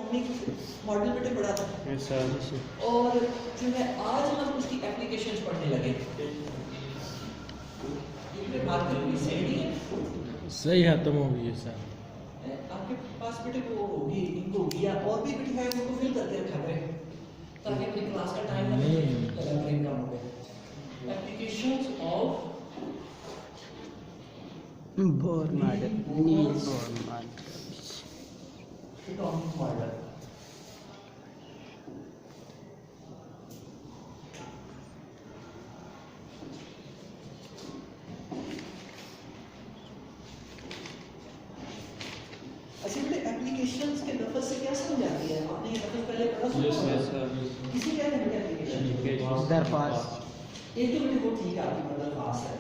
Atomic model बेटे पढ़ा था। और जो है आज हम उसकी एप्लीकेशंस पढ़ने लगे। ये मार्कर भी सही नहीं है, सही खत्म हो गई है सर। आपके पास बेटे वो होगी, इनको होगी या और भी बेटे है उनको फिल करके रखा करें ताकि अपनी क्लास का टाइम ना लगा करें काम पे। Applications of Bohr model, Niels Bohr model, atomic model. अच्छा बेटे एप्लीकेशंस के लफ्ज़ से क्या समझ आती है? आपने ये लफ्ज़ पहले पढ़ा सुना होगा। किसी क्या है एप्लीकेशन? दरख्वास्त। एक तो बेटे वो ठीक है आपकी मतलब खास है,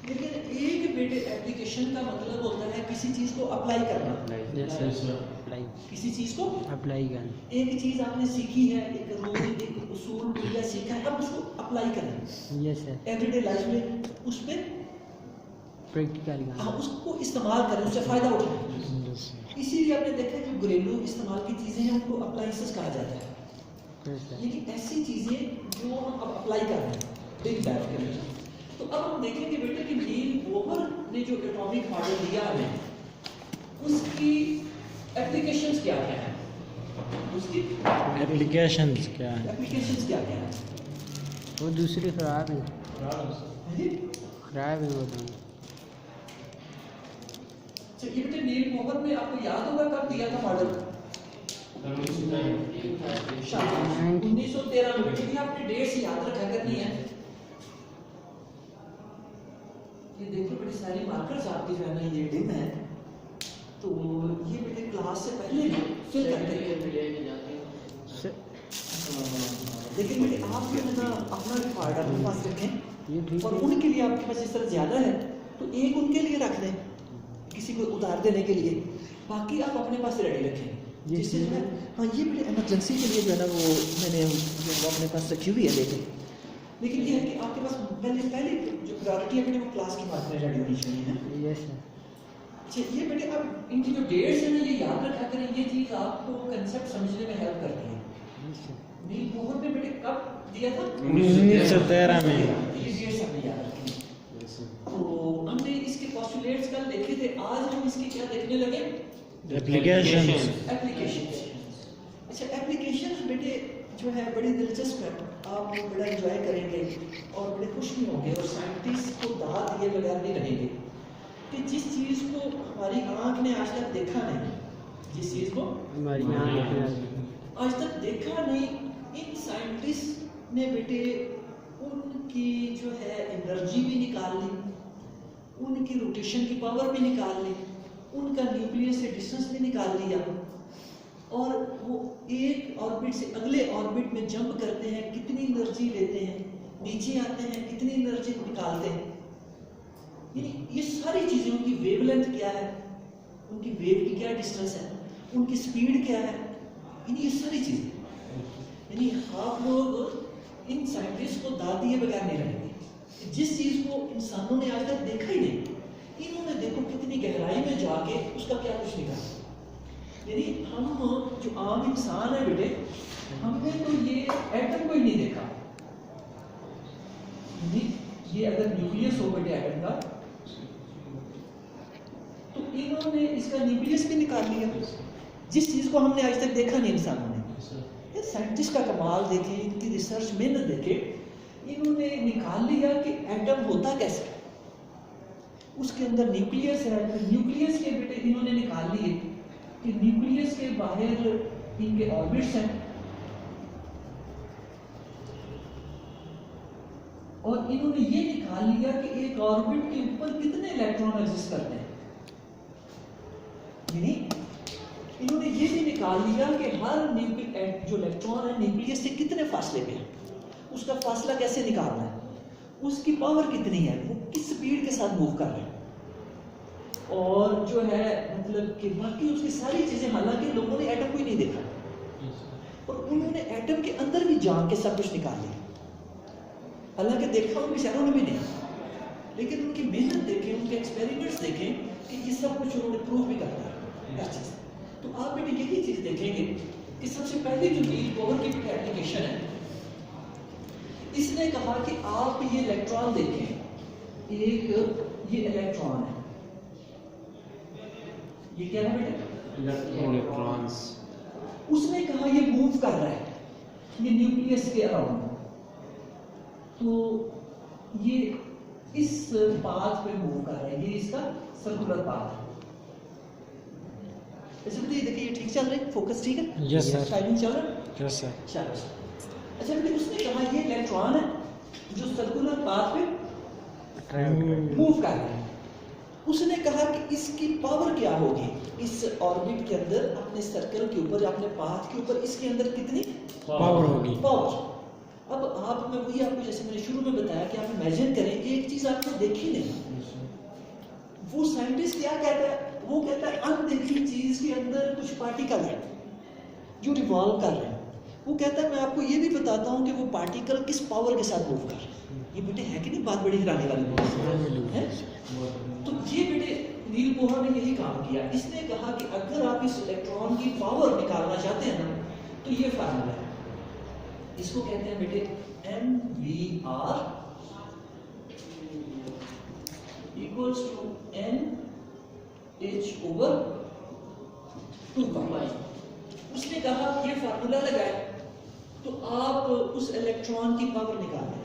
लेकिन एक बेटे एप्लीकेशन का मतलब होता है किसी चीज़ को अप्लाई करना। किसी चीज़ को अप्लाई करना। एक चीज़ आपने सीखी है, एक रूल, एक उसूल या सीखा है, अब उसको अप्लाई करना। Yes sir. एवरीडे लाइफ में उस पर प्रैक्टिकल हाँ उसको इस्तेमाल करें, उससे फ़ायदा उठाएं। इसीलिए आपने देखा कि घरेलू इस्तेमाल की चीज़ें हैं उनको अप्लाइंसेस कहा जाता है। लेकिन ऐसी चीज़ें जो हम अब अप्लाई कर रहे हैं डेली लाइफ के अंदर, तो अब हम देखेंगे बेटे कि नील बोहर ने जो एटॉमिक मॉडल दिया हमें उसकी एप्लीकेशंस क्या क्या है, उसकी एप्लीकेशंस क्या है? एप्लीकेशंस क्या क्या है? वो दूसरी खराब है, जी? खराब है वो दोनों। तो ये बेटे नील बोहर ने आपको याद होगा कब दिया था मॉडल? 1913 में। बेटे ये आपने डेट्स याद रखा करनी है। ये देखो बेटे सारी मार्कर्स आपकी जो है ना ये डिम है, तो ये बेटे क्लास से पहले फिल करते हैं। लेकिन बेटे आप जो है ना अपना रिकॉर्ड अपने पास रखें, और उनके लिए आपके पास इस तरह ज़्यादा है तो एक उनके लिए रख दें किसी को उतार देने के लिए, बाकी आप अपने पास रेडी रखें जिससे जो है हाँ ये बेटे एमरजेंसी के लिए जो है ना वो मैंने वो अपने पास रखी हुई है। लेकिन ये है कि आपके पास पहले जो प्रायोरिटी है बेटे वो क्लास की बात में रेडी होनी चाहिए है। Yes sir. अच्छा ये बेटे अब इनकी जो डेट्स है ना ये याद रखा करें, ये चीज़ आपको कंसेप्ट समझने में हेल्प करती है। नील बोहर ने बेटे कब दिया था? 1913 में। ये डेट्स हमने याद रखी। तो हमने इसके पोस्टुलेट्स कल देखे थे, आज हम इसके क्या देखने लगे? एप्लीकेशंस। अच्छा एप्लीकेशंस बेटे जो है बड़ी दिलचस्प है, आप बड़ा एंजॉय करेंगे और बड़े खुश भी होंगे और साइंटिस्ट को दाद दिए बगैर नहीं रहेंगे कि जिस चीज़ को हमारी आँख ने आज तक देखा नहीं, जिस चीज़ को हमारी आज तक देखा नहीं, इन साइंटिस्ट ने बेटे उनकी जो है एनर्जी भी निकाल ली, उनकी रोटेशन की पावर भी निकाल ली, उनका न्यूक्लियस से डिस्टेंस भी निकाल लिया, और वो एक ऑर्बिट से अगले ऑर्बिट में जंप करते हैं, कितनी एनर्जी लेते हैं, नीचे आते हैं कितनी एनर्जी निकालते हैं। ये सारी चीज़ें, उनकी वेवलेंथ क्या है, उनकी वेव की क्या डिस्टेंस है, उनकी स्पीड क्या है, ये सारी चीज़ें यानी आप लोग इन साइंटिस्ट को दाद दिए बगैर नहीं रहेंगे। जिस चीज़ को इंसानों ने आज तक देखा ही नहीं, इन्होंने देखो कितनी गहराई में जाके उसका क्या कुछ निकाला। यानी हम जो आम इंसान है बेटे, हमने तो ये एटम को ही नहीं देखा। ये अगर न्यूक्लियस हो बेटे एटम का, तो इन्होंने इसका न्यूक्लियस भी निकाल लिया, जिस चीज़ को हमने आज तक देखा नहीं इंसानों ने। ये साइंटिस्ट का कमाल देखें, इनकी रिसर्च मेहनत देखें, इन्होंने निकाल लिया कि एटम होता कैसे, उसके अंदर न्यूक्लियस है, तो न्यूक्लियस के बेटे इन्होंने निकाल लिए कि न्यूक्लियस के बाहर इनके ऑर्बिट्स हैं, और इन्होंने ये निकाल लिया कि एक ऑर्बिट के ऊपर कितने इलेक्ट्रॉन एग्जिस्ट करते हैं। यानी इन्होंने ये भी निकाल लिया कि हर जो इलेक्ट्रॉन है न्यूक्लियस से कितने फासले पे है, उसका फासला कैसे निकालना है, उसकी पावर कितनी है, वो किस स्पीड के साथ मूव कर रहा है, और जो है मतलब कि बाकी उसकी सारी चीज़ें, हालांकि लोगों ने एटम को ही नहीं देखा और उन्होंने एटम के अंदर भी जान के सब कुछ निकाल लिया। हालांकि देखा उन बेचारों ने भी नहीं, लेकिन उनकी मेहनत देखें, उनके एक्सपेरिमेंट्स देखें कि ये सब कुछ उन्होंने प्रूव भी करता है। तो आप बेटे यही चीज़ देखेंगे पहली जो नील बोहर की एप्लीकेशन है, इसने कहा कि आप ये इलेक्ट्रॉन देखें, एक ये इलेक्ट्रॉन है, ये क्या है बेटा? इलेक्ट्रॉन्स। उसने कहा ये मूव कर रहा है ये न्यूक्लियस के अराउंड, तो ये इस पाथ पे मूव कर रहा है, ये इसका सर्कुलर पाथ है। ऐसे बेटे देखिए ये ठीक चल रहा है, फोकस ठीक है, Yes, sir. टाइमिंग चल रहा है। Yes sir. शाबाश। अच्छा बेटे उसने कहा ये इलेक्ट्रॉन है जो सर्कुलर पाथ पे मूव कर रहा है। उसने कहा कि इसकी पावर क्या होगी इस ऑर्बिट के अंदर, अपने सर्कल के ऊपर, अपने पाथ के ऊपर, इसके अंदर कितनी पावर होगी। पावर। अब आप, मैं वही आपको जैसे मैंने शुरू में बताया कि आप इमेजिन करें एक चीज आपने देखी नहीं, वो साइंटिस्ट क्या कहता है, वो कहता है अनदेखी चीज के अंदर कुछ पार्टिकल है जो रिवॉल्व कर रहे हैं। वो कहता है मैं आपको ये भी बताता हूँ कि वो पार्टिकल किस पावर के साथ मूव कर रहे हैं। ये बेटे है कि नहीं बात बड़ी हैरानी वाली बात है? तो ये बेटे नील बोहर ने यही काम किया। इसने कहा कि अगर आप इस इलेक्ट्रॉन की पावर निकालना चाहते हैं ना, तो ये फार्मूला है, इसको कहते हैं बेटे MVR equals to NH/2 उसने कहा ये फार्मूला लगाए तो आप उस इलेक्ट्रॉन की पावर निकाल लें।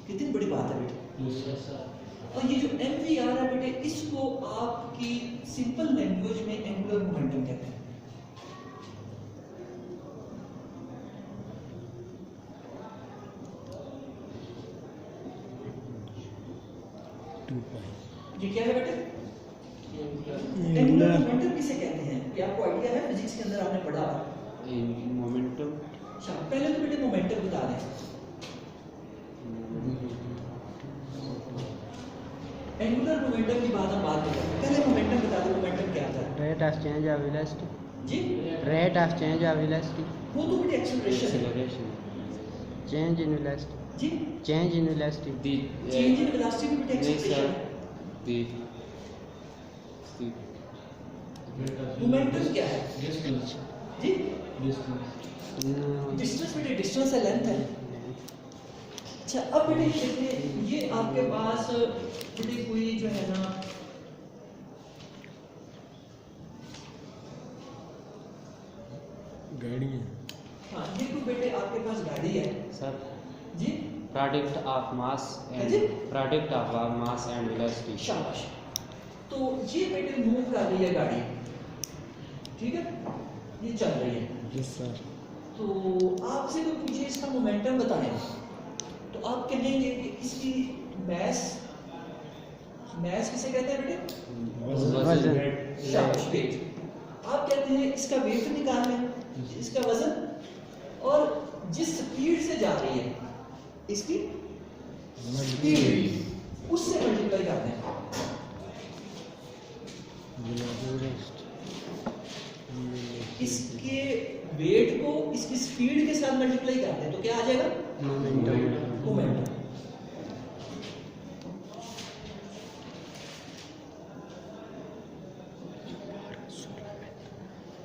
कितनी बड़ी बात है बेटे। और ये जो MVR है बेटे, इसको आपकी सिंपल लैंग्वेज में एंगुलर मोमेंटम कहते हैं। ये क्या है बेटे? एंगुलर मोमेंटम किसे कहते हैं? ये आपको आइडिया है, फिजिक्स के अंदर आपने पढ़ा है। मोमेंटम। अच्छा पहले तो बेटे मोमेंटम बता दें। एंगुलर मोमेंटम की बात हम बाद में करेंगे, पहले मोमेंटम बता दो, मोमेंटम क्या होता है? Rate of change of velocity. जी rate of change of velocity. वो तो बेटे एक्सेलरेशन है। एक्सेलरेशन। Change in velocity. जी change in velocity. Change in velocity भी बेटे एक्सेलरेशन है। मोमेंटम क्या है? जी डिस्टेंस बेटे, डिस्टेंस है, लेंथ है। अच्छा अब बेटे देखिए ये आपके पास बेटे कोई जो है ना गाड़ी है। हाँ ये कोई बेटे आपके पास गाड़ी है सर जी, प्रोडक्ट ऑफ मास हाँ जी? And product of mass and velocity. शाबाश। तो ये बेटे मूव कर रही है गाड़ी, ठीक है, ये चल रही है। Yes sir. तो आपसे कोई पूछे इसका मोमेंटम बताएं, तो आप कहेंगे कि इसकी मैस किसे कहते हैं बेटे? वजन। शाबाश, वेट। आप कहते हैं इसका वेट निकाल लें, इसका वजन, और जिस स्पीड से जा रही है इसकी स्पीड, उससे मल्टीप्लाई करते हैं। इसके वेट को इसकी स्पीड के साथ मल्टीप्लाई करते हैं तो क्या आ जाएगा? मोमेंटम।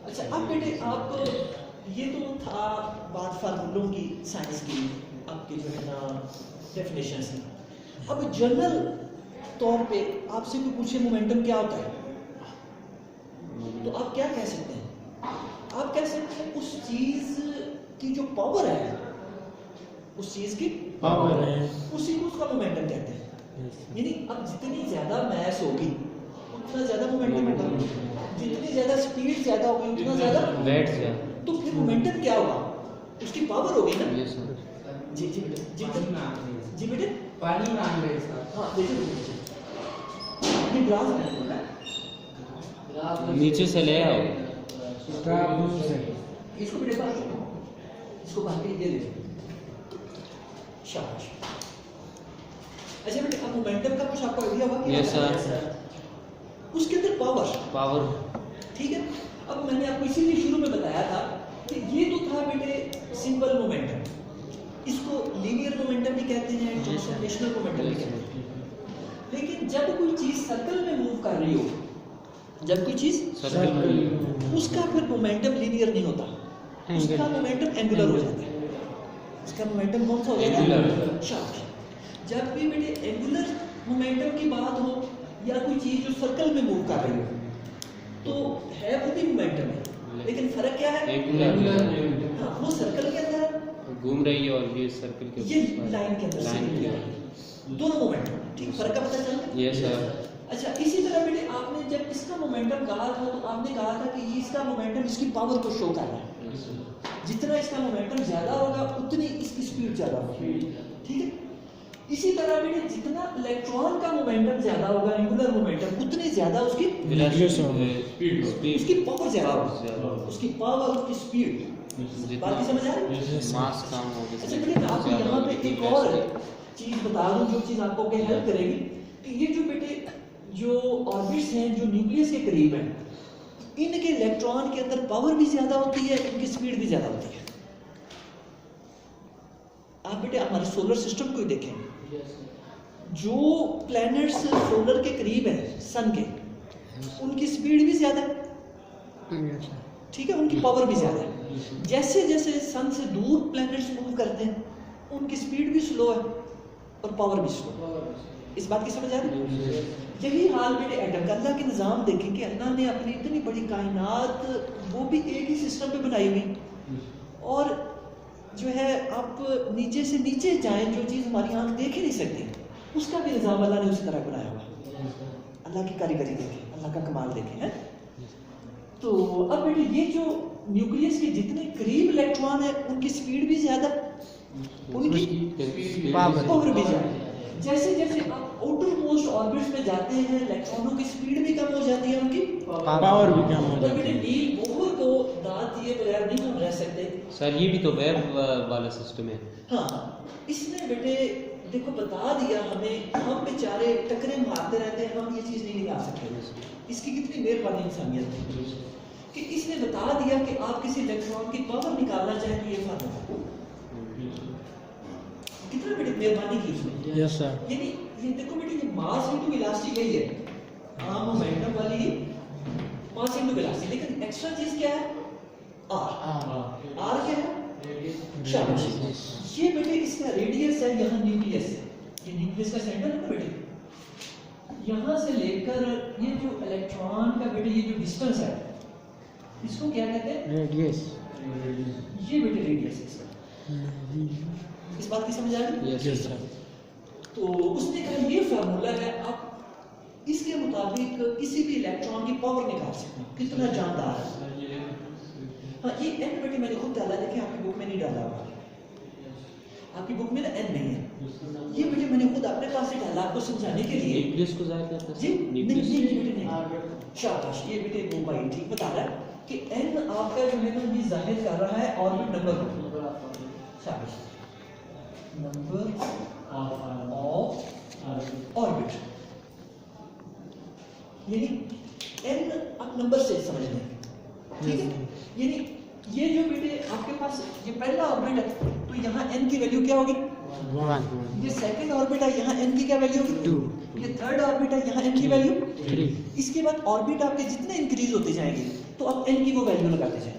अच्छा अब बेटे आप, ये तो था बात फार्मूलों की, साइंस की, आपके जो है ना डेफिनेशन से। अब जनरल तौर पे आपसे कोई पूछे मोमेंटम क्या होता है, तो आप क्या कह सकते हैं? आप कह सकते हैं उस चीज की जो पावर है, उस चीज की पावर है, उसी को उसका मोमेंटम कहते हैं। यानी अब जितनी ज्यादा मैस होगी उतना ज्यादा मोमेंटम होगा, जितनी ज्यादा स्पीड ज्यादा होगी उतना ज्यादा वेट से। तो फिर मोमेंटम क्या होगा? उसकी पावर होगी ना। Yes sir. जी जी बेटे, जी जी बेटे, पानी मांग रहे सर। हाँ देखिए ये ग्लास है बोला है। नीचे से ले आओ। इसको बेटे बाहर रखो, इसको बाहर के ये ले लो। शाबाश। अच्छा बेटे अब मोमेंटम का कुछ आपको आइडिया हुआ? Yes sir. उसके अंदर पावर। ठीक है। अब मैंने आपको इसीलिए शुरू में बताया था कि ये तो था बेटे सिंपल मोमेंटम, इसको लीनियर मोमेंटम भी कहते हैं, ट्रांसलेशनल मोमेंटम भी कहते हैं। लेकिन जब कोई चीज सर्कल में मूव कर रही हो, जब कोई चीज सर्कल में। उसका फिर मोमेंटम लीनियर नहीं होता। उसका मोमेंटम एंगुलर हो जाता है। इसका मोमेंटम कौन सा हो जाता है? शाबाश। जब भी बेटे एंगुलर मोमेंटम की बात हो या कोई चीज जो सर्कल में मूव कर रही हो तो है वो भी मोमेंटम है, लेकिन फर्क क्या है? हाँ, वो सर्कल के अंदर घूम रही है और ये सर्कल के ये लाइन के अंदर से निकल रही है। दोनों मोमेंटम, ठीक, फर्क का पता चल गया? Yes sir. अच्छा, इसी तरह बेटे आपने जब इसका मोमेंटम कहा था तो आपने कहा था कि ये इसका मोमेंटम इसकी पावर को शो कर रहा है। जितना इसका मोमेंटम ज्यादा होगा उतनी इसकी स्पीड ज्यादा होगी, ठीक है? इसी तरह बेटे जितना इलेक्ट्रॉन का मोमेंटम ज्यादा होगा, एंगुलर मोमेंटम, उतनी ज्यादा उसकी स्पीड उसकी पावर ज्यादा होगी, उसकी पावर, उसकी स्पीड। बात समझ आ रही है? मास कम हो गया। अच्छा बेटे, मैं आपको यहाँ पे एक और चीज बता दूं जो चीज आपको हेल्प करेगी कि ये जो बेटे जो ऑर्बिट्स हैं जो न्यूक्लियस के करीब हैं, इनके इलेक्ट्रॉन के अंदर पावर भी ज्यादा होती है, इनकी स्पीड भी ज्यादा होती है। आप बेटे हमारे सोलर सिस्टम को ही देखें, जो प्लैनेट्स सोलर के करीब हैं सन के, उनकी स्पीड भी ज्यादा है, ठीक है, उनकी पावर भी ज्यादा है। जैसे जैसे सन से दूर प्लैनेट्स मूव करते हैं उनकी स्पीड भी स्लो है और पावर भी स्लो। इस बात की समझ आ रही है? यही हाल बेटे एटम का। अल्लाह के निज़ाम देखें कि अल्लाह ने अपनी इतनी बड़ी कायनात वो भी एक ही सिस्टम पे बनाई हुई, और जो है आप नीचे से नीचे जाएं, जो चीज़ हमारी आंख देख ही नहीं सकती, उसका भी निज़ाम अल्लाह ने उसी तरह बनाया हुआ। अल्लाह की कारीगरी देखें, अल्लाह का कमाल देखें, है? तो अब बेटे ये जो न्यूक्लियस के जितने करीब इलेक्ट्रॉन है उनकी स्पीड भी ज्यादा, उनकी पावर भी ज्यादा। जैसे जैसे आप आउटर मोस्ट ऑर्बिट्स में जाते हैं, इलेक्ट्रॉनों की स्पीड भी कम हो जाती है, उनकी पावर भी कम हो तो जाती बेटे है। नील बोहर को दांत दिए बगैर नहीं हम रह सकते। सर ये भी तो वेब वाला सिस्टम है। हाँ, इसने बेटे देखो बता दिया हमें, हम बेचारे टकरे मारते रहते हैं, हम ये चीज नहीं निकाल सकते। इसकी कितनी मेहरबानी इंसानियत है कि इसने बता दिया कि आप किसी इलेक्ट्रॉन की पावर निकालना चाहें तो ये फार्मूला, कितना बड़ी मेहरबानी की उसने। Yes sir. यानी ये देखो बेटे, ये मास इनटू वेलोसिटी गई है, आम मोमेंटम वाली ही मास इनटू वेलोसिटी, लेकिन एक्स्ट्रा चीज क्या है? आर। आर क्या है? शाबाश। ये बेटे इसका रेडियस है, यहाँ न्यूक्लियस है, ये न्यूक्लियस का सेंटर है ना बेटे, यहाँ से लेकर ये जो इलेक्ट्रॉन का बेटे ये जो डिस्टेंस है इसको क्या कहते हैं? रेडियस। ये बेटे रेडियस है इसका। इस बात की समझ आ रही है? Yes sir. तो उसने कहा ये फार्मूला है, आप इसके मुताबिक किसी भी इलेक्ट्रॉन की पावर निकाल सकते हैं, कितना जानदार है। हाँ, ये एन बेटे मैंने खुद डाला, देखिए आपकी बुक में नहीं डाला हुआ, आपकी बुक में ना एन नहीं है, ये बेटे मैंने खुद अपने पास ही डाला आपको समझाने के लिए। न्यूक्लियस को जाहिर करता है जी नहीं न्यूक्लियस। नहीं बेटे नहीं, शाबाश, ये बेटे वो भाई ठीक बता रहा है कि एन आपका जो है ना ये जाहिर कर रहा है ऑर्बिट नंबर को। शाबाश, नंबर ऑफ ऑर्बिट, यानी एन आप नंबर से समझ लें, ठीक है? यानी ये जो बेटे आपके पास ये पहला ऑर्बिट है तो यहाँ एन की वैल्यू क्या होगी? 1 ये सेकंड ऑर्बिट है, यहाँ एन की क्या वैल्यू होगी? 2 ये थर्ड ऑर्बिट है, यहाँ एन की वैल्यू 3 इसके बाद ऑर्बिट आपके जितने इंक्रीज होते जाएंगे तो आप एन की वो वैल्यू लगाते जाएं,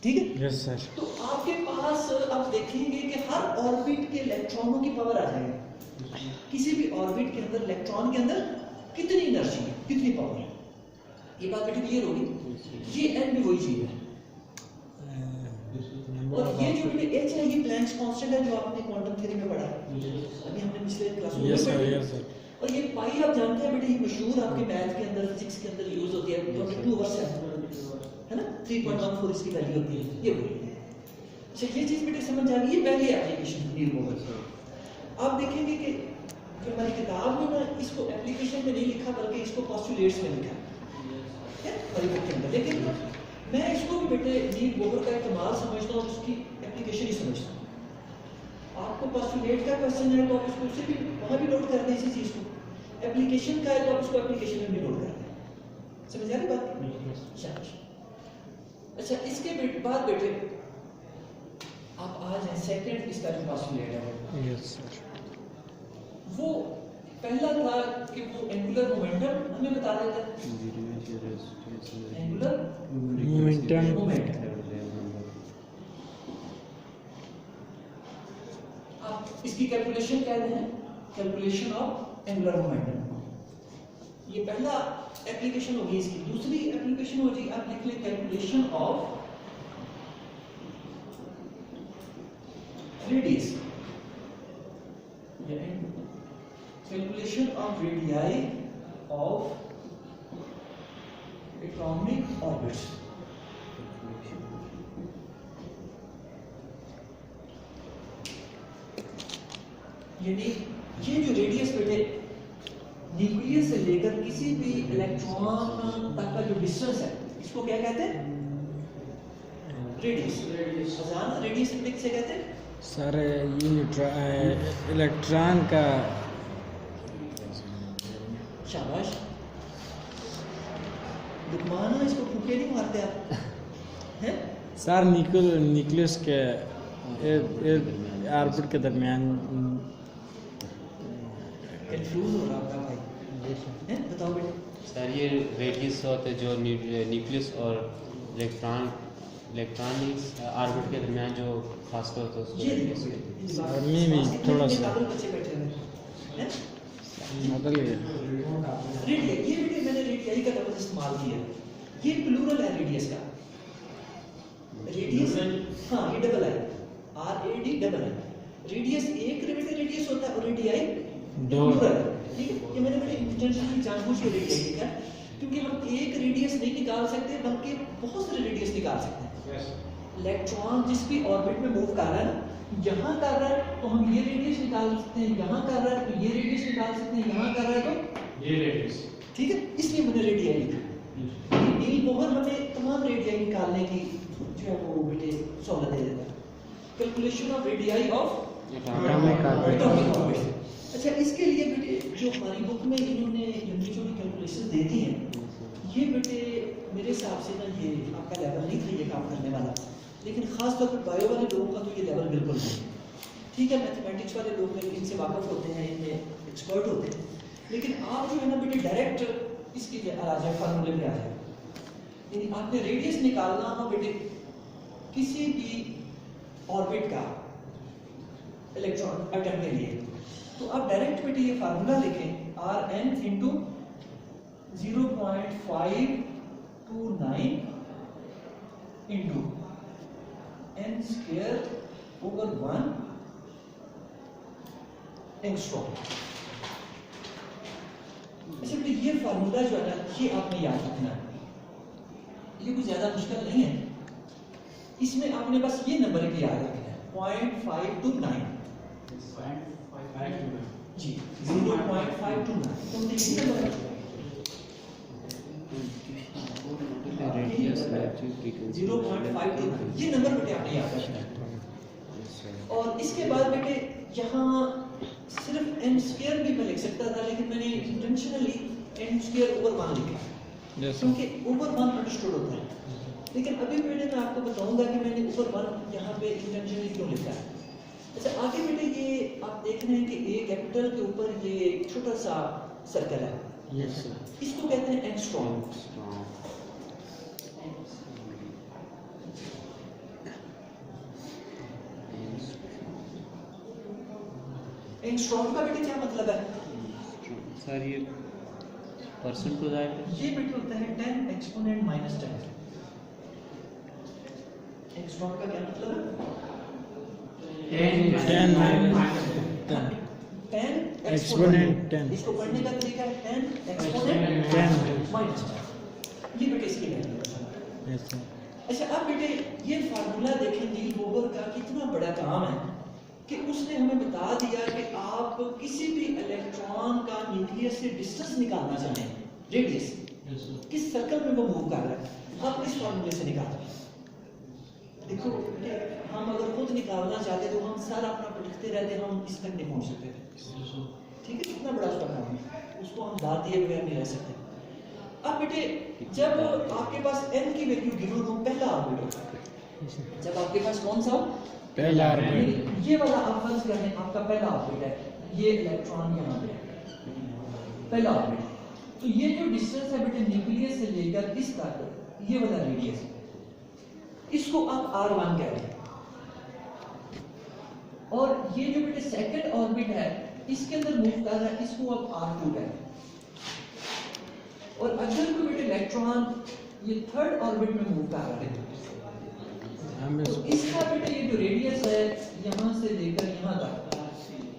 ठीक है? Yes sir. तो आपके पास आप देखेंगे कि हर ऑर्बिट के इलेक्ट्रॉनों की पावर आ जाएगी। किसी भी ऑर्बिट के अंदर इलेक्ट्रॉन के अंदर कितनी एनर्जी है, कितनी पावर है, ये बात बेटी क्लियर होगी। ये एन भी वही चीज है, और ये जो बेटे एच है ये प्लैंक्स कांस्टेंट है जो आपने क्वांटम थ्योरी में पढ़ा है, अभी हमने पिछले क्लास में यस सर। पढ़ी। Yes sir. और ये पाई आप जानते हैं बेटे, ये मशहूर आपके मैथ के अंदर, फिजिक्स के अंदर यूज होती है, 2/7 है ना, 3.14 इसकी वैल्यू होती है, ये वही। अच्छा, ये चीज बेटे समझ आ गई, ये पहली एप्लीकेशन नील बोहर। आप देखेंगे कि जो हमारी किताब में ना इसको एप्लीकेशन में नहीं लिखा बल्कि इसको पोस्टुलेट्स में लिखा है हमारी बुक के अंदर, लेकिन मैं इसको भी बेटे नील बोहर का कमाल समझता हूँ, उसकी एप्लीकेशन ही समझता हूँ। आपको पोस्टुलेट का क्वेश्चन है तो आप उसको उसे भी वहाँ भी नोट कर दें इसी चीज़ को, एप्लीकेशन का है तो आप उसको एप्लीकेशन में भी नोट कर दें। समझ आ रही बात? शाबाश। अच्छा, इसके बाद बेटे आप आ जाए सेकंड इसका जो पोस्टुलेट है यस सर। वो पहला था कि वो एंगुलर मोमेंटम हमें बता देता है, एंगुलर मोमेंटम। मोमेंटम आप इसकी कैलकुलेशन कह रहे हैं, कैलकुलेशन ऑफ एंगुलर मोमेंटम। ये पहला एप्लीकेशन होगी इसकी। दूसरी एप्लीकेशन होगी, आप लिख लें calculation of radius, calculation of radii of economic orbits. यानी ये जो रेडियस बेटे न्यूक्लियस से लेकर किसी भी इलेक्ट्रॉन तक का जो डिस्टेंस है, इसको क्या कहते हैं? रेडियस। अजान रेडियस किसे कहते हैं? सर ये इलेक्ट्रॉन का शाबाश दुश्मन, इसको फूके नहीं मारते आप हैं? सर न्यूक्लियस के ऑर्बिट के दरमियान कंफ्यूज हो रहा होगा भाई, हैं? बताओ बेटे। सर ये रेडियस होता है जो न्यूक्लियस और इलेक्ट्रॉन ऑर्बिट के दरमियान जो फासला होता है उसको ये रेडियस कहते हैं। और में थोड़ा सा बच्चे बैठे हुए हैं। बदल गया। रेडिया, ये बेटे मैंने रेडियाई का लफ्ज इस्तेमाल किया, ये प्लूरल है रेडियस का। रेडियस हाँ ये डबल है, RAD डबल है। रेडियस एक रेडियस होता है और रेडियाई दो। प्लूरल है, ठीक है। ये मैंने इंटेंशनली जानबूझ के रेडियाई लिखा है क्योंकि हम एक रेडियस नहीं निकाल सकते बल्कि बहुत सारे रेडियस निकाल सकते हैं। इलेक्ट्रॉन जिस भी ऑर्बिट में मूव कर रहा है ना, यहाँ कर रहा है तो हम ये रेडियस निकाल सकते हैं, यहाँ कर रहा है तो ये रेडियस निकाल सकते हैं, यहाँ कर रहा है तो ये रेडियस, ठीक है। इसलिए मैंने रेडियाई लिखा। नील बोहर हमें तमाम रेडियाई निकालने की जो है वो बेटे सहूलत दे देता है। Calculation of radii of atomic orbit. अच्छा, इसके लिए बेटे जो हमारी बुक में इन्होंने लंबी चौड़ी कैलकुलेशन दे दी हैं, ये बेटे मेरे हिसाब से ना ये आपका लेवल नहीं था ये काम करने वाला, लेकिन ख़ास तौर पर बायो वाले लोगों का तो ये लेवल बिल्कुल नहीं। ठीक है, मैथमेटिक्स वाले लोग इनसे वाकफ़ होते हैं, इनमें एक्सपर्ट होते हैं, लेकिन आप जो है ना बेटे डायरेक्ट इसकी आ जाए फार्मूले में आ जाए। यानी आपने रेडियस निकालना हो बेटे किसी भी ऑर्बिट का इलेक्ट्रॉन एटम के लिए, तो आप डायरेक्ट बेटे ये फार्मूला लिखें, Rn into 0.529 into n square over 1 angstrom. अच्छा बेटे ये फार्मूला जो है ना ये आपने याद रखना है, ये कुछ ज्यादा मुश्किल नहीं है। इसमें आपने बस ये नंबर एक याद रखना है 0.529 जी 0.529। तुमने ये नंबर रेडियस 0.529 ये नंबर बेटे आपने याद रखना है। और इसके बाद बेटे यहाँ सिर्फ n स्क्वायर भी मैं लिख सकता था, लेकिन मैंने इंटेंशनली n स्क्वायर ओवर 1 लिखा क्योंकि ओवर 1 अंडरस्टूड होता है। लेकिन अभी बेटे मैं आपको बताऊंगा कि मैंने ओवर 1 यहाँ पे इंटेंशनली क्यों लिखा है। अच्छा आगे बेटे ये आप देख रहे हैं कि A कैपिटल के ऊपर ये छोटा सा सर्कल है, इसको कहते हैं एंगस्ट्रॉम। एंगस्ट्रॉम का बेटे क्या मतलब है? सर ये परसेंट को जाएगा, ये बेटे होता है 10 एक्सपोनेंट माइनस 10। एंगस्ट्रॉम का क्या मतलब है? 10 एक्सपोनेंट 10। इसको पढ़ने का तरीका है 10 एक्सपोनेंट 10 माइनस 10। ये बेटे इसकी वैल्यू है। अच्छा अब बेटे ये फार्मूला देखें नील बोहर का कितना बड़ा काम है कि उसने हमें बता दिया कि आप किसी भी इलेक्ट्रॉन का न्यूक्लियस से डिस्टेंस निकालना चाहें, रेडियस किस सर्कल में वो मूव कर रहा है, आप इस फार्मूले से निकाल रहे हैं। देखो हम अगर खुद निकालना चाहते तो हम सारा अपना पटकते रहते, हम इस तक नहीं पहुंच सकते थे। ठीक है, कितना बड़ा उसका काम है, उसको हम दाद दिए बगैर नहीं रह सकते। अब बेटे जब आपके पास n की वैल्यू गिवन हो, पहला ऑर्बिट होता है, जब आपके पास कौन सा हो पहला ऑर्बिट, ये वाला आप फर्ज कर लें आपका पहला ऑर्बिट है, ये इलेक्ट्रॉन यहाँ पे है पहला ऑर्बिट। तो ये जो डिस्टेंस है बेटे न्यूक्लियस से लेकर इस तक, ये वाला रेडियस, इसको आप R1 कह रहे हैं। और ये जो बेटे सेकंड ऑर्बिट है इसके अंदर मूव कर रहा है, इसको अब R2 है। और अगर कोई बेटे इलेक्ट्रॉन ये थर्ड ऑर्बिट में मूव कर रहा है हम तो इसका बेटे ये जो रेडियस है यहाँ से लेकर यहाँ तक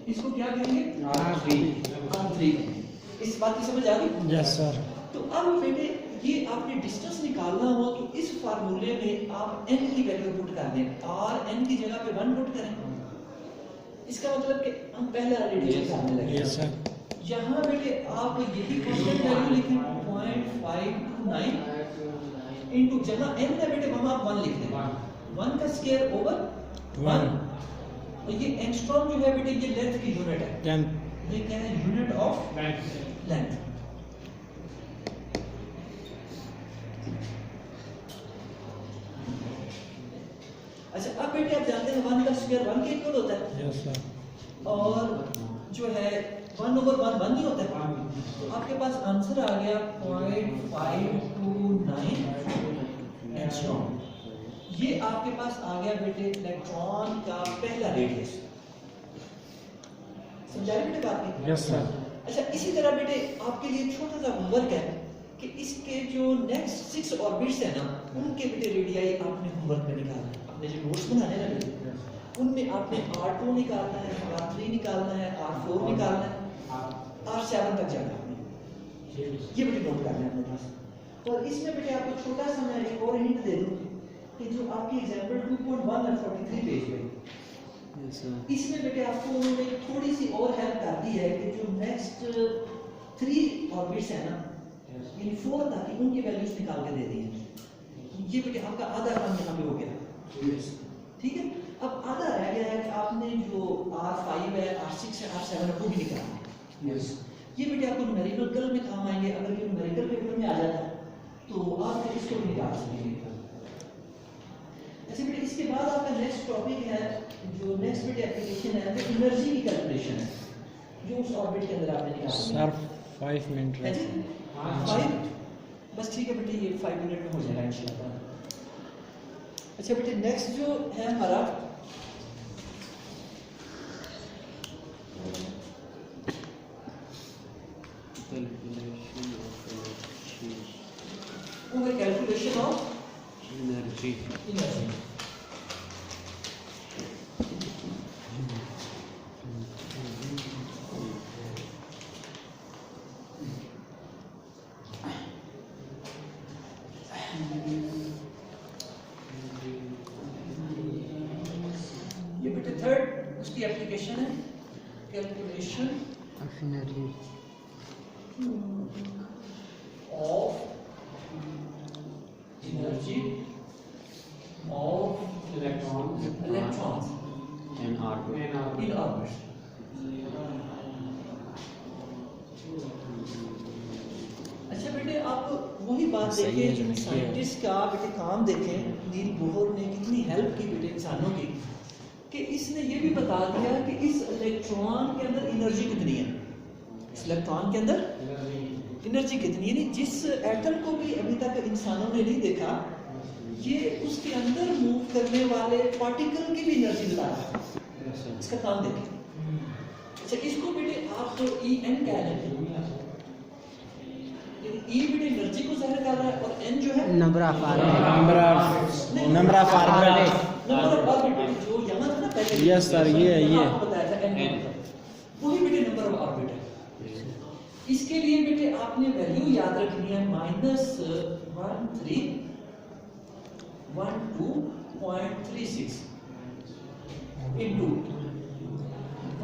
इसको क्या कहेंगे? R3। इस बात की समझ आ गई? Yes sir. तो अब बेटे ये आपने डिस्टेंस निकालना हो तो इस फार्मूले में आप n की वैल्यू पुट कर दें, और n की जगह पे 1 पुट करें। इसका मतलब कि हम पहला रेडियस निकालने लगे। Yes sir. यहाँ बेटे आप यही कांस्टेंट वैल्यू लिखें 0.529 इनटू जहाँ n है बेटे वहाँ आप 1 लिख दें, 1 का स्क्वायर ओवर 1। और ये एंगस्ट्रॉम जो है बेटे ये लेंथ की यूनिट है, 10 ये क्या है? Unit of length. अच्छा अब बेटे आप जानते हैं 1 का स्क्वायर 1 के इक्वल होता है, यस सर। और जो है 1 ओवर 1 1 ही होता है। तो आपके पास आंसर आ गया 0.529 एंगस्ट्रॉम। ये आपके पास आ गया बेटे इलेक्ट्रॉन का पहला रेडियस। समझाए बेटे बात की? Yes sir. अच्छा इसी तरह बेटे आपके लिए छोटा सा होमवर्क है कि इसके जो नेक्स्ट 6 ऑर्बिट्स है ना उनके बेटे रेडियाई आपने होमवर्क में निकालना है। अपने जो नोट्स बनाने लगे उनमें आपने R2 निकालना है, R3 निकालना है, R4 निकालना है, R7 तक जाना है आपने। ये बेटे नोट करना है अपने पास। और इसमें बेटे आपको छोटा सा मैं एक और हिंट दे दूं कि जो आपकी एग्जांपल 2.1 है 43 पेज पे, इसमें बेटे आपको उन्होंने थोड़ी सी और हेल्प कर दी है कि जो नेक्स्ट 3 ऑर्बिट्स है ना इन 4 तक उनकी वैल्यूज निकाल के दे दी है। ये बेटे आपका आधा काम यहाँ पे हो गया, ठीक है। अब आधा रह गया है कि आपने जो R5 है, R6 है, R7 है वो भी निकालना है। ये बेटे आपको न्यूमेरिकल कल में काम आएंगे। अगर ये न्यूमेरिकल पेपर में आ जाता है तो आप इसको भी निकाल सकेंगे। ऐसे बेटे इसके बाद आपका नेक्स्ट टॉपिक है, जो नेक्स्ट बेटे एप्लीकेशन है वो एनर्जी की कैलकुलेशन है जो उस ऑर्बिट के अंदर आपने निकालनी है। सर 5 मिनट है जी? 5 बस ठीक है बेटे, ये 5 मिनट में हो जाएगा इंशाल्लाह। अच्छा बेटे नेक्स्ट जो है हमारा वो है कैलकुलेशन ऑफ एनर्जी। ये बेटे थर्ड उसकी एप्लीकेशन है, calculation of energy of energy of electrons n R2 in orbit। अच्छा बेटे आप वही बात सही है, देखें, साइंटिस्ट का बेटे काम देखें, नील बोहर ने कितनी हेल्प की बेटे इंसानों की, कि इसने ये भी बता दिया कि इस इलेक्ट्रॉन के अंदर एनर्जी कितनी है। इस इलेक्ट्रॉन के अंदर एनर्जी कितनी है, नहीं जिस एटम को भी अभी तक इंसानों ने नहीं देखा, ये उसके अंदर मूव करने वाले पार्टिकल की भी एनर्जी बता रहा है। इसका काम देखें। अच्छा इसको बेटे आप En कह रहे हैं, E बेटे एनर्जी को जाहिर कर रहा है और N जो है number of number of orbit. Number of orbit जो यहाँ था ना पहले। यस सर, ये आपको बताया था N वही बेटे नंबर ऑफ ऑर्बिट है। इसके लिए बेटे आपने वैल्यू याद रखनी है -1312.36 इनटू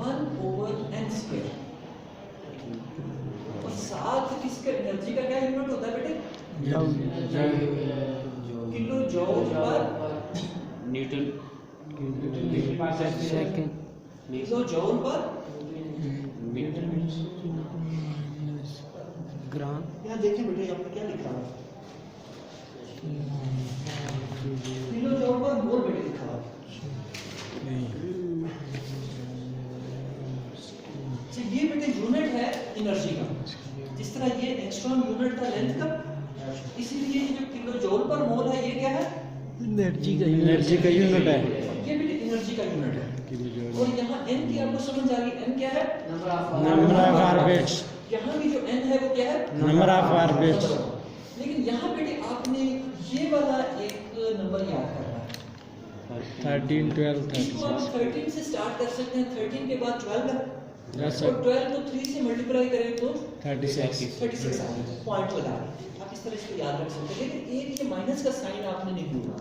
1/n²। और साथ किसका एनर्जी का क्या यूनिट होता है बेटे? Kilo joule per newton second kilo joule per metre. Gram यहाँ देखें बेटे आपने क्या लिखा है, किलो जूल पर मोल बेटे लिखा है। ये बेटे यूनिट है एनर्जी का, जिस तरह ये एंगस्ट्रॉम यूनिट था लेंथ का, इसीलिए ये जो किलो जूल पर मोल है ये क्या है? एनर्जी का एनर्जी का यूनिट है। ये बेटे एनर्जी का यूनिट है। और यहाँ n की आपको समझ आ गई, n क्या है? नंबर ऑफ ऑर्बिट्स, यहाँ की जो n है वो क्या है? Number of orbits. लेकिन यहाँ बेटे आपने ये वाला एक नंबर याद करना है। 13, 12, इसको आप 36। 13 से स्टार्ट कर सकते हैं, 13 के बाद 12 है, Yes, और sir. 12 को 3 से मल्टीप्लाई करें तो 36। 36 आ गया, पॉइंट लगा के। आप इस तरह इसको याद रख सकते हैं। लेकिन एक ये माइनस का साइन आपने नहीं भूलना।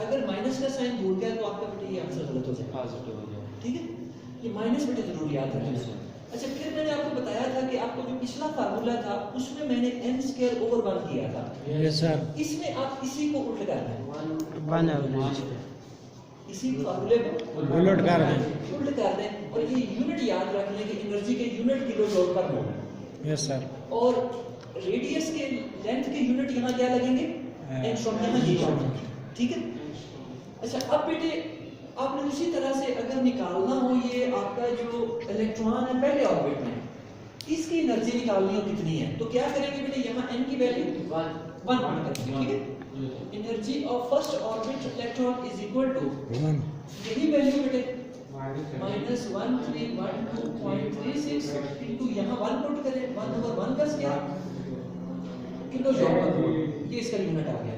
अगर माइनस का साइन भूल गया तो आपका बेटे ये आंसर गलत हो जाएगा। पॉजिटिव हो जाए। ठीक है, ये माइनस बेटे जरूर याद रखना। अच्छा, फिर मैंने आपको बताया था कि आपको जो पिछला फार्मूला था उसमें मैंने n स्क्वायर ओवर 1 किया था। Yes sir. इसमें आप इसी को उल्ट कर दें, 1 एवरेज। इसी फार्मूले को उलट कर दें। उल्ट कर दें और ये यूनिट याद रख लें कि एनर्जी के unit kilo joule per mole. Yes sir. और रेडियस के लेंथ के यूनिट यहाँ क्या लगेंगे? एंगस्ट्रॉम, यहाँ ये जाएंगे। ठीक है। अच्छा, अब बेटे आपने उसी तरह से अगर निकालना हो ये आपका जो इलेक्ट्रॉन है पहले ऑर्बिट में, इसकी एनर्जी निकालनी हो कितनी है, तो क्या करेंगे बेटे? यहाँ n की वैल्यू 1 करेंगे। ठीक है। Energy of first orbit electron is equal to 1। यही वैल्यू बेटे -1312.36 इनटू यहाँ 1 पुट करें, 1 ओवर 1 का स्क्वायर किलो जूल पर मोल, ये इसका यूनिट आ गया।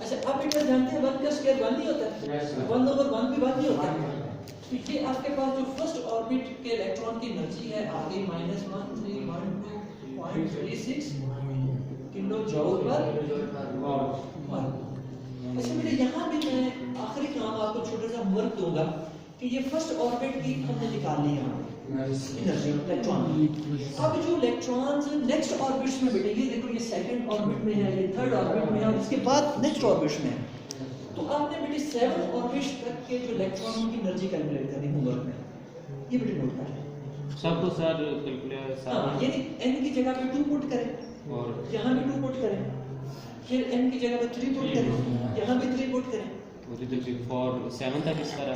अच्छा, अब बेटा जानते हैं 1 का स्क्वायर 1 नहीं होता, 1 ओवर 1 भी 1 नहीं होता। तो ये आपके पास जो फर्स्ट ऑर्बिट के इलेक्ट्रॉन की एनर्जी है आ गई -1312.36 किलो जूल पर मोल। अच्छा बेटा, यहाँ भी मैं आखिरी काम आपको छोटा सा वर्क दूंगा कि ये फर्स्ट ऑर्बिट की हमने निकालनी है एनर्जी इलेक्ट्रॉन। अब जो इलेक्ट्रॉन्स नेक्स्ट ऑर्बिट्स में बेटे, ये देखो ये सेकंड ऑर्बिट में है, ये थर्ड ऑर्बिट में है और इसके बाद नेक्स्ट ऑर्बिट्स में है। तो आपने बेटे 7 ऑर्बिट्स तक के जो इलेक्ट्रॉन की एनर्जी कैलकुलेट करनी है होमवर्क में, ये बेटे नोट कर लें। सबको सर कैलकुलेट हाँ, यानी n की जगह पे 2 पुट करें और यहाँ भी 2 पुट करें, फिर n की जगह पे 3 पुट करें, यहाँ भी 3 पुट करें। फॉर 7 तक इसका रहा।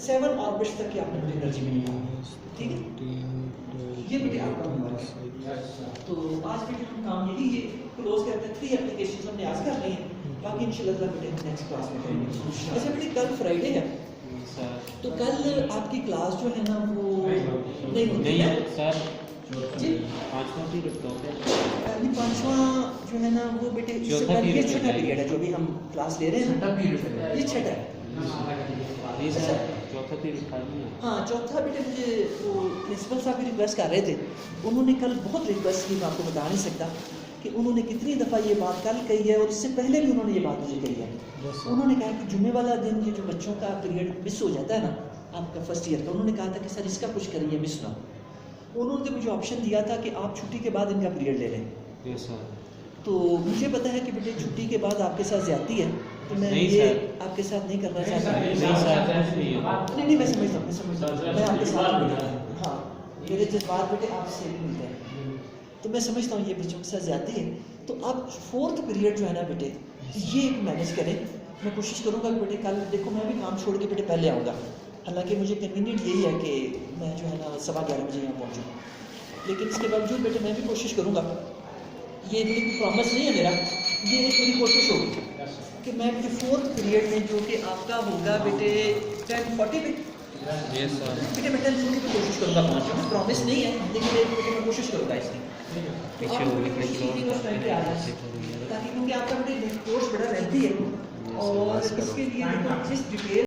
7 ऑर्बिट्स तक की आपने एनर्जी मिली। ठीक है, ये बेटे आपका होमवर्क है। तो आज बेटे हम काम यही ये क्लोज करते हैं। 3 एप्लीकेशंस हमने आज कर ली हैं, बाकी इंशाल्लाह बेटे हम नेक्स्ट क्लास में करेंगे। अच्छा बेटे, कल फ्राइडे है सर तो कल आपकी क्लास जो है ना वो नहीं होती नहीं है सर, जी। 5वां पीरियड तो है। पहली 5वां जो है ना वो बेटे इससे चौथा पहले ये period छठा है। पीरियड है जो भी हम क्लास ले रहे हैं, ये छठा है। नहीं सर, चौथा पीरियड खाली है। हाँ, चौथा बेटे मुझे वो प्रिंसिपल साहब भी रिक्वेस्ट कर रहे थे। उन्होंने कल बहुत रिक्वेस्ट की, मैं आपको बता नहीं सकता कि उन्होंने कितनी दफ़ा ये बात कल कही है और इससे पहले भी उन्होंने ये बात मुझे कही है। उन्होंने कहा कि जुम्मे वाला दिन ये जो बच्चों का पीरियड मिस हो जाता है ना आपका फर्स्ट ईयर का, उन्होंने कहा था कि सर इसका कुछ करिए, मिस ना। उन्होंने मुझे ऑप्शन दिया था कि आप छुट्टी के बाद इनका पीरियड ले लें। Yes sir. तो मुझे पता है कि बेटे छुट्टी के बाद आपके साथ ज्यादती है, तो मैं नहीं ये सर। आपके साथ नहीं करना चाहता। नहीं सर, नहीं है। नहीं, मैं समझता हूँ, मैं आपके साथ मिलता हूँ। हाँ, मेरे जज्बात बेटे आपसे भी मिलते हैं, तो मैं समझता हूँ ये बच्चों के साथ ज्यादती है। तो अब 4th पीरियड जो है ना बेटे, ये एक मैनेज करें। मैं कोशिश करूँगा कि बेटे कल देखो मैं भी काम छोड़ के बेटे पहले आऊँगा, हालांकि मुझे कन्वीनियंट यही है कि मैं जो है ना 11:15 बजे यहाँ पहुँचूँ, लेकिन इसके बावजूद बेटे मैं भी कोशिश करूँगा। ये बिल्कुल प्रॉमिस नहीं है मेरा, ये एक मेरी कोशिश होगी कि मैं बेटे 4th पीरियड में जो कि आपका होगा बेटे 10:40 पे यस सर। बेटे मैं 10:40 पे कोशिश करूँगा पहुँचूँ। प्रॉमिस नहीं है लेकिन बेटे मैं कोशिश करूँगा इसकी। पीछे आप होने बेटे के उसी दिन उस टाइम पे आ जाएं, ताकि क्योंकि आपका बेटे कोर्स बड़ा लेंथी है और इसके लिए देखो जिस डिटेल